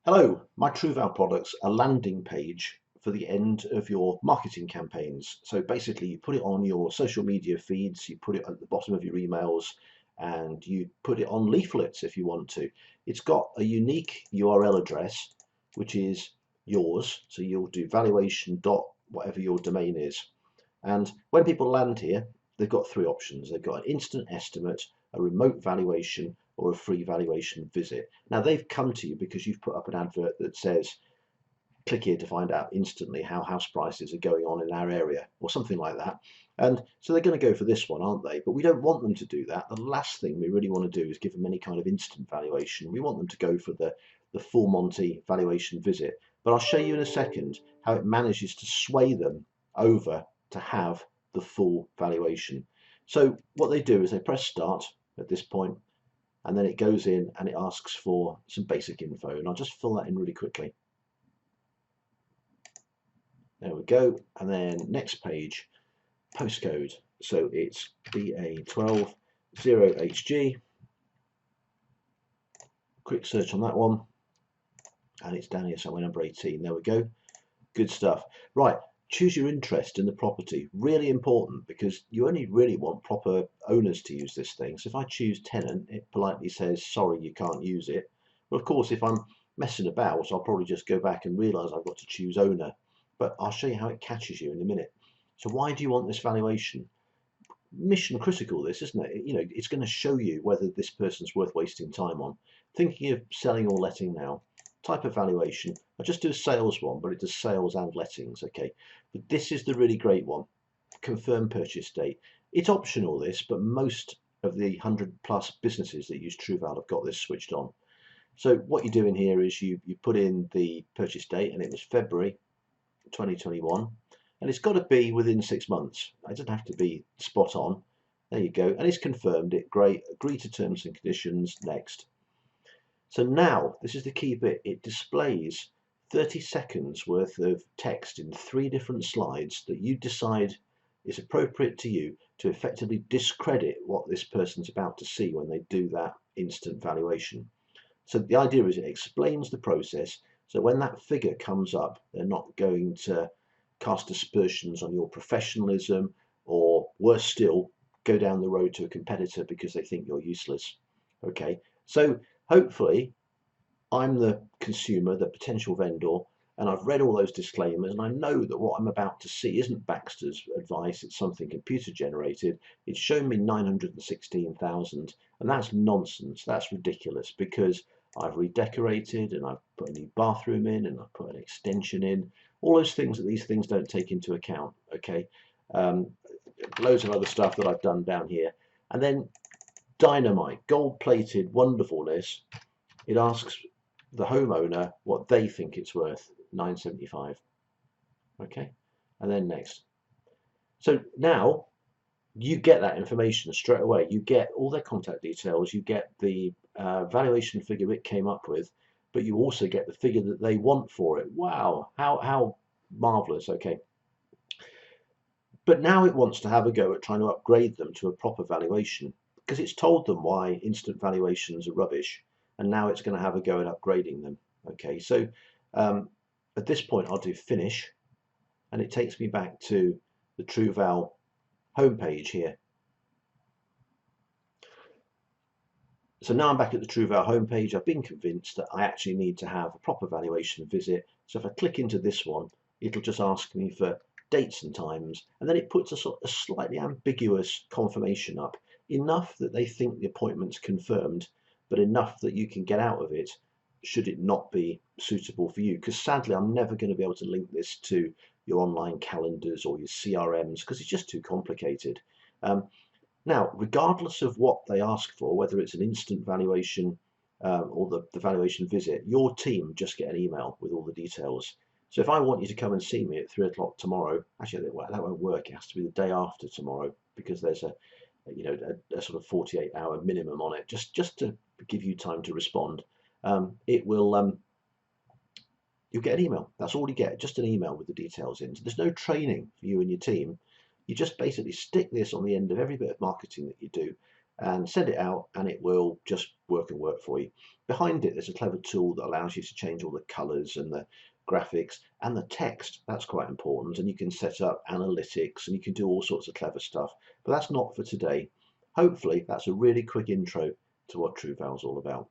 Hello, my TruVal products are landing page for the end of your marketing campaigns. So basically you put it on your social media feeds, you put it at the bottom of your emails, and you put it on leaflets if you want to. It's got a unique URL address, which is yours. So you'll do valuation dot whatever your domain is. And when people land here, they've got three options. They've got an instant estimate, a remote valuation, or a free valuation visit. Now they've come to you because you've put up an advert that says, click here to find out instantly how house prices are going on in our area, or something like that. And so they're going to go for this one, aren't they? But we don't want them to do that. The last thing we really want to do is give them any kind of instant valuation. We want them to go for the full Monty valuation visit. But I'll show you in a second how it manages to sway them over to have the full valuation. So what they do is they press start at this point, and then it goes in and it asks for some basic info, and I'll just fill that in really quickly. There we go. And then next page, postcode. So it's BA120HG. Quick search on that one, and it's down here somewhere, number 18. There we go. Good stuff. Right, choose your interest in the property. Really important, because you only really want proper owners to use this thing. So if I choose tenant, it politely says, sorry, you can't use it. Well, of course, if I'm messing about, I'll probably just go back and realize I've got to choose owner. But I'll show you how it catches you in a minute. So why do you want this valuation? Mission critical, this, isn't it? You know, it's going to show you whether this person's worth wasting time on. Thinking of selling or letting now. Type of valuation. I just do a sales one, but it does sales and lettings. Okay, but this is the really great one. Confirm purchase date. It's optional, this, but most of the 100+ businesses that use TruVal have got this switched on. So what you're doing here is you put in the purchase date, and it was February 2021, and it's got to be within 6 months. It doesn't have to be spot on. There you go, and it's confirmed it. Great. Agree to terms and conditions. Next. So now, this is the key bit, it displays 30 seconds worth of text in 3 different slides that you decide is appropriate to you to effectively discredit what this person's about to see when they do that instant valuation. So the idea is it explains the process, so when that figure comes up, they're not going to cast aspersions on your professionalism, or worse still, go down the road to a competitor because they think you're useless. Okay, so hopefully I'm the consumer, the potential vendor, and I've read all those disclaimers, and I know that what I'm about to see isn't Baxter's advice, it's something computer generated. It's shown me 916,000, and that's nonsense. That's ridiculous, because I've redecorated, and I've put a new bathroom in, and I've put an extension in, all those things that these things don't take into account. Okay, loads of other stuff that I've done down here. And then dynamite, gold-plated wonderfulness. It asks the homeowner what they think it's worth, 975. Okay, and then next. So now you get that information straight away. You get all their contact details, you get the valuation figure it came up with, but you also get the figure that they want for it. Wow, how marvelous. Okay, but now it wants to have a go at trying to upgrade them to a proper valuation, because it's told them why instant valuations are rubbish, and now it's going to have a go at upgrading them. Okay, so at this point I'll do finish, and it takes me back to the TruVal homepage here. So now I'm back at the TruVal homepage. I've been convinced that I actually need to have a proper valuation visit. So if I click into this one, it'll just ask me for dates and times, and then it puts a slightly ambiguous confirmation up, enough that they think the appointment's confirmed, but enough that you can get out of it should it not be suitable for you. Because sadly, I'm never going to be able to link this to your online calendars or your CRMs, because it's just too complicated. Now, regardless of what they ask for, whether it's an instant valuation or the valuation visit, your team just get an email with all the details. So if I want you to come and see me at 3 o'clock tomorrow, actually that won't work. It has to be the day after tomorrow, because there's a sort of 48-hour minimum on it, just to give you time to respond. It will you'll get an email. That's all you get, just an email with the details in. So there's no training for you and your team. You just basically stick this on the end of every bit of marketing that you do, and send it out, and it will just work for you. Behind it, there's a clever tool that allows you to change all the colors and the graphics and the text. That's quite important, and you can set up analytics and you can do all sorts of clever stuff, but that's not for today. Hopefully that's a really quick intro to what TruVal is all about.